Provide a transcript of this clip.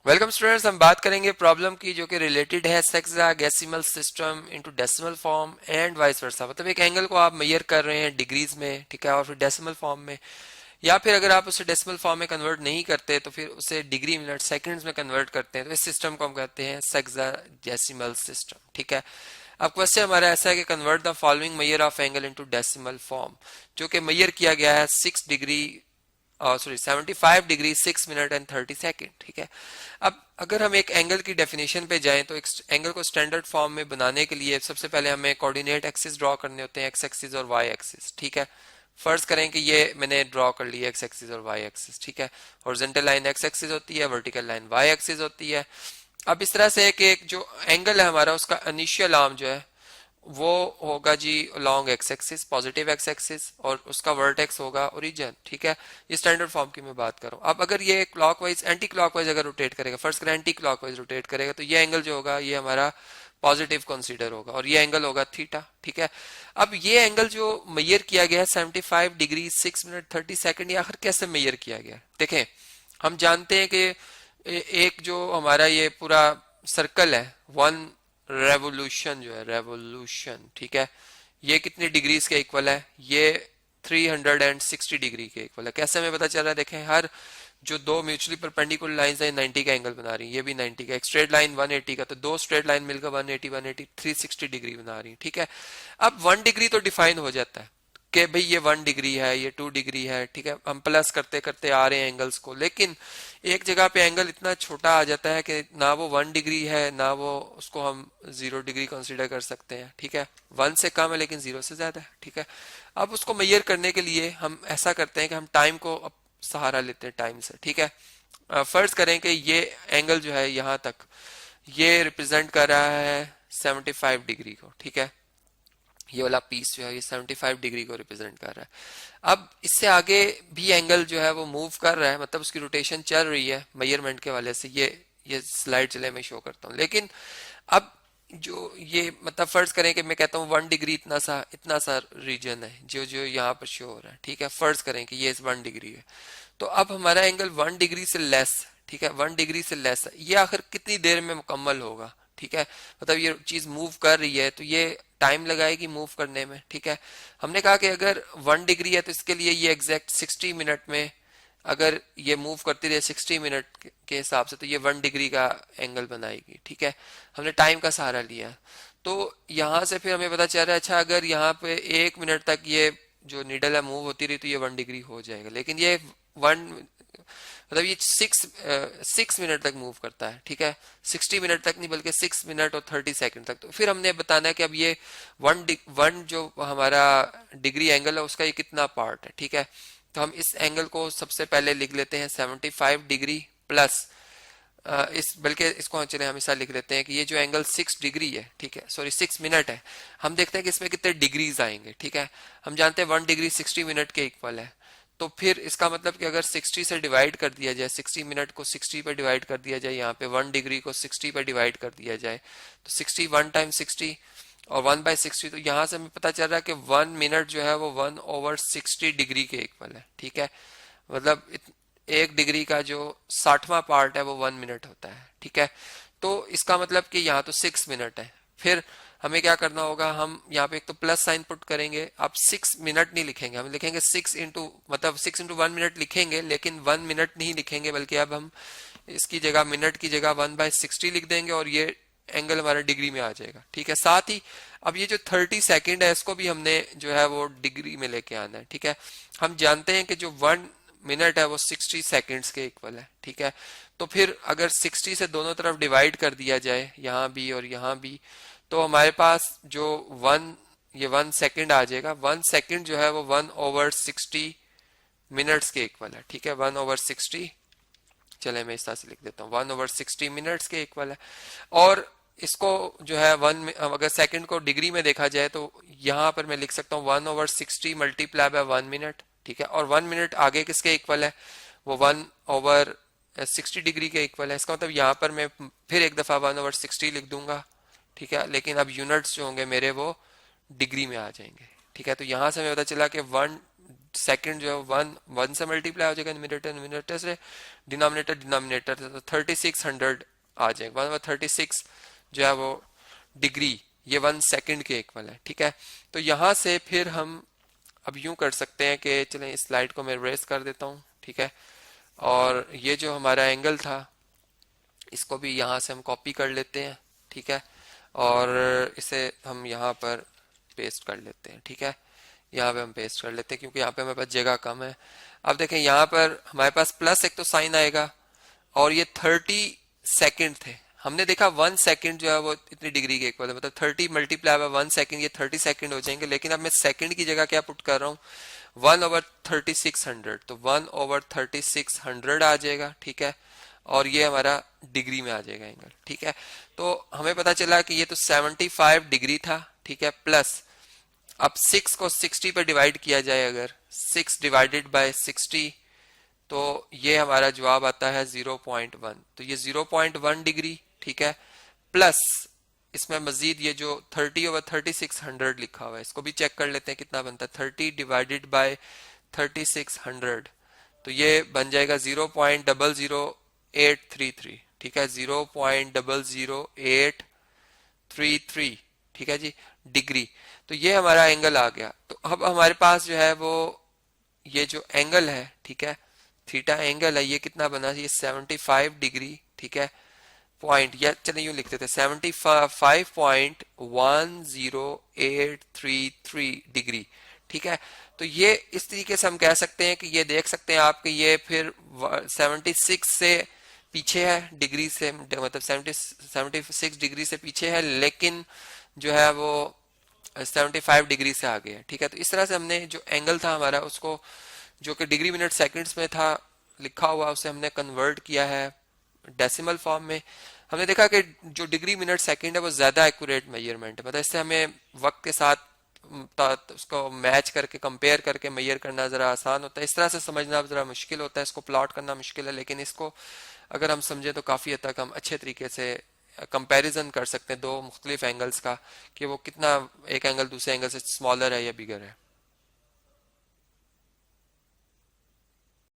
Welcome students, हम बात करेंगे प्रॉब्लम की जो कि रिलेटेड है sexagesimal system into decimal form and vice versa. मतलब एक एंगल को आप मेजर कर रहे हैं डिग्रीज में, ठीक है, और फिर डेसिमल फॉर्म में, या फिर अगर आप उसे डेसिमल फॉर्म में कन्वर्ट नहीं करते तो फिर उसे डिग्री मिनट सेकंड्स में कन्वर्ट करते हैं, तो इस सिस्टम को हम कहते हैं सेक्साडेसिमल सिस्टम। ठीक है, अब क्वेश्चन हमारा ऐसा है कि convert the following measure of angle into decimal form, जो कि मेजर किया गया है 6 degree 75 degree 6 minute and 30 second. ठीक है, अब अगर हम एक एंगल की डेफिनेशन पे जाएं तो एक एंगल को स्टैंडर्ड फॉर्म में बनाने के लिए सबसे पहले हमें कोऑर्डिनेट एक्सिस ड्रॉ करने होते हैं, एक्स एक्सिस और वाई एक्सिस। ठीक है, फर्ज करें कि ये मैंने ड्रॉ कर लिया एक्स एक्सिस और वाई एक्सिस। ठीक है, हॉरिजॉन्टल लाइन एक्स एक्सिस होती है, वर्टिकल लाइन वाई एक्सिस होती है। अब इस तरह से है कि एक जो एंगल है हमारा, उसका इनिशियल आर्म जो है वो होगा जी along x axis, positive x axis, और उसका वर्टेक्स होगा ओरिजिन। ठीक है, ये स्टैंडर्ड फॉर्म की मैं बात कर रहा हूँ। अब अगर ये क्लॉकवाइज एंटी क्लॉकवाइज अगर रोटेट करेगा, फर्स्ट करें एंटी क्लॉकवाइज रोटेट करेगा, तो ये एंगल जो होगा ये हमारा पॉजिटिव कंसीडर होगा और ये एंगल होगा थीटा। ठीक है, अब ये एंगल जो मेजर किया गया है 75 डिग्री 6 मिनट 30 सेकंड, ये आखिर कैसे मेजर किया गया? देखें, हम जानते हैं कि एक जो हमारा ये पूरा सर्कल है, वन रेवोल्यूशन जो है, रेवोल्यूशन, ठीक है, ये कितनी डिग्रीज के इक्वल है? ये 360 डिग्री के इक्वल है। कैसे हमें पता चल रहा है? देखें, हर जो दो म्यूचुअली परपेंडिकुलर लाइंस है 90 का एंगल बना रही है, ये भी 90 का, एक स्ट्रेट लाइन 180 का, तो दो स्ट्रेट लाइन मिलकर 180 180 360 डिग्री बना रही है। ठीक है, अब 1 डिग्री तो डिफाइन हो जाता है कि भाई ये 1 डिग्री है, ये 2 डिग्री है। ठीक है, हम प्लस करते करते आ रहे हैं एंगल्स को, लेकिन एक जगह पे एंगल इतना छोटा आ जाता है कि ना वो 1 डिग्री है ना वो उसको हम 0 डिग्री कंसिडर कर सकते हैं। ठीक है, 1 से कम है लेकिन 0 से ज्यादा है। ठीक है, अब उसको मेजर करने के लिए हम ऐसा करते हैं कि हम टाइम को सहारा लेते हैं, टाइम से। ठीक है, फर्ज करें कि ये एंगल जो है यहाँ तक ये रिप्रेजेंट कर रहा है 75 डिग्री को। ठीक है, ये वाला पीस जो है ये 75 डिग्री को रिप्रेजेंट कर रहा है। अब इससे आगे भी एंगल जो है वो मूव कर रहा है, मतलब उसकी रोटेशन चल रही है मेजरमेंट के वाले से। ये स्लाइड चले मैं शो करता हूँ। लेकिन अब जो ये मतलब फर्ज करें कि मैं कहता हूँ 1 डिग्री इतना सा रीजन है जो जो यहाँ पर शो हो रहा है। ठीक है, फर्ज करें कि ये 1 डिग्री है, तो अब हमारा एंगल 1 डिग्री से लेस, ठीक है, 1 डिग्री से लेस है, ये आखिर कितनी देर में मुकम्मल होगा? ठीक है, मतलब ये चीज मूव कर रही है तो ये टाइम लगाएगी मूव करने में। ठीक है, हमने कहा कि अगर 1 डिग्री है तो इसके लिए ये एग्जैक्ट 60 मिनट में अगर ये मूव करती रहे 60 मिनट के हिसाब से, तो ये 1 डिग्री का एंगल बनाएगी। ठीक है, हमने टाइम का सहारा लिया, तो यहां से फिर हमें पता चल रहा है अच्छा अगर यहाँ पे 1 मिनट तक ये जो नीडल है मूव होती रही तो ये 1 डिग्री हो जाएगा। लेकिन ये वन मतलब ये 6 मिनट तक मूव करता है। ठीक है, 60 मिनट तक नहीं बल्कि 6 मिनट और 30 सेकंड तक। तो फिर हमने बताना है कि अब ये वन जो हमारा डिग्री एंगल है उसका ये कितना पार्ट है। ठीक है, तो हम इस एंगल को सबसे पहले लिख लेते हैं 75 डिग्री प्लस इस बल्कि इसको हम चले हमेशा लिख लेते हैं कि ये जो एंगल 6 डिग्री है, ठीक है, सॉरी 6 मिनट है, हम देखते हैं कि इसमें कितने डिग्रीज आएंगे। ठीक है, हम जानते हैं 1 डिग्री 60 मिनट के इक्वल है, तो फिर इसका मतलब कि अगर 60 से डिवाइड कर दिया जाए, 60 मिनट को 60 पर डिवाइड कर दिया जाए, यहाँ पे 1 डिग्री को 60 पर डिवाइड कर दिया जाए, तो 60 1 टाइम 60 और 1/60, तो यहाँ से हमें पता चल रहा है कि 1 मिनट जो है वो 1/60 डिग्री के इक्वल है। ठीक है, मतलब 1 डिग्री का जो 60वां पार्ट है वो 1 मिनट होता है। ठीक है, तो इसका मतलब कि यहाँ तो 6 मिनट है। फिर हमें क्या करना होगा, हम यहाँ पे एक तो प्लस साइन पुट करेंगे। आप 6 मिनट नहीं लिखेंगे, हम लिखेंगे 6 इंटू मतलब 6 इंटू 1 मिनट लिखेंगे, लेकिन 1 मिनट नहीं लिखेंगे, बल्कि अब हम इसकी जगह मिनट की जगह 1/60 लिख देंगे और ये एंगल हमारा डिग्री में आ जाएगा। ठीक है, साथ ही अब ये जो 30 सेकंड है इसको भी हमने जो है वो डिग्री में लेके आना है। ठीक है, हम जानते हैं कि जो 1 मिनट है वो 60 सेकंड्स के इक्वल है। ठीक है, तो फिर अगर 60 से दोनों तरफ डिवाइड कर दिया जाए, यहाँ भी और यहाँ भी, तो हमारे पास जो ये 1 सेकंड आ जाएगा। 1 सेकंड जो है वो 1/60 मिनट्स के इक्वल है। ठीक है, 1/60, चले मैं इस तरह से लिख देता हूँ, 1/60 मिनट्स के इक्वल है। और इसको जो है अगर सेकंड को डिग्री में देखा जाए तो यहाँ पर मैं लिख सकता हूँ 1/60 मल्टीप्लाई बाय 1 मिनट। ठीक है, और 1 मिनट आगे किसके इक्वल है? वो 1/60 डिग्री के इक्वल है। इसका मतलब यहाँ पर मैं फिर एक दफा 1/60 लिख दूंगा। ठीक है, लेकिन अब यूनिट्स जो होंगे मेरे वो डिग्री में आ जाएंगे। ठीक है, तो यहाँ से हमें पता चला कि सेकंड जो है वन वन से मल्टीप्लाई हो जाएगा, न्यूमरेटर न्यूमरेटर से, डिनोमिनेटर डिनोमिनेटर से, तो 3600 आ जाएगा। 1/36 जो है वो डिग्री, ये 1 सेकंड के इक्वल है, ठीक है। तो यहाँ से फिर हम अब यूं कर सकते हैं कि चलें इस स्लाइड को मैं इरेज कर देता हूँ, ठीक है। और ये जो हमारा एंगल था इसको भी यहाँ से हम कॉपी कर लेते हैं, ठीक है। और इसे हम यहाँ पर पेस्ट कर लेते हैं, ठीक है। यहाँ पे हम पेस्ट कर लेते हैं क्योंकि यहाँ पे हमारे पास जगह कम है। अब देखें यहाँ पर हमारे पास प्लस एक तो साइन आएगा, और ये 30 सेकंड थे। हमने देखा 1 सेकंड जो है वो इतनी डिग्री के इक्वल है, मतलब 30 मल्टीप्लाई बाय 1 सेकंड, ये 30 सेकंड हो जाएंगे। लेकिन अब मैं सेकंड की जगह क्या पुट कर रहा हूँ, 1/3600, तो 1/3600 आ जाएगा, ठीक है। और ये हमारा डिग्री में आ जाएगा एंगल, ठीक है। तो हमें पता चला कि ये तो 75 डिग्री था, ठीक है। प्लस अब 6 को 60 पे डिवाइड किया जाए, अगर 6 डिवाइडेड बाय 60, तो ये हमारा जवाब आता है 0.1, तो ये 0.1 डिग्री, ठीक है। प्लस इसमें मजीद ये जो 30/3600 लिखा हुआ है इसको भी चेक कर लेते हैं कितना बनता है, 30 डिवाइडेड बाय 3600, तो ये बन जाएगा 0.00833, ठीक है, 0.00833, ठीक है जी, डिग्री। तो ये हमारा एंगल आ गया। तो अब हमारे पास जो है वो ये जो एंगल है, ठीक है, थीटा एंगल है, ये कितना बना, ये 75 डिग्री, ठीक है, पॉइंट, या चले यूं लिखते थे 75.10833 डिग्री, ठीक है। तो ये इस तरीके से हम कह सकते हैं कि ये देख सकते हैं आप कि ये फिर 76 से पीछे है डिग्री से, मतलब 76 डिग्री से पीछे है, लेकिन जो है वो 75 डिग्री से आगे है, ठीक है। तो इस तरह से हमने जो एंगल था हमारा उसको, जो कि डिग्री मिनट सेकंड्स में था लिखा हुआ, उसे हमने कन्वर्ट किया है डेसिमल फॉर्म में। हमने देखा कि जो डिग्री मिनट सेकंड है वो ज्यादा एक्यूरेट मेजरमेंट है, मतलब इससे हमें वक्त के साथ उसको मैच करके कंपेयर करके मेजर करना जरा आसान होता है। इस तरह से समझना जरा मुश्किल होता है, इसको प्लॉट करना मुश्किल है, लेकिन इसको अगर हम समझे तो काफी हद तक हम अच्छे तरीके से कंपैरिजन कर सकते हैं दो मुख्तलिफ एंगल्स का, कि वो कितना एक एंगल दूसरे एंगल से स्मॉलर है या बिगर है।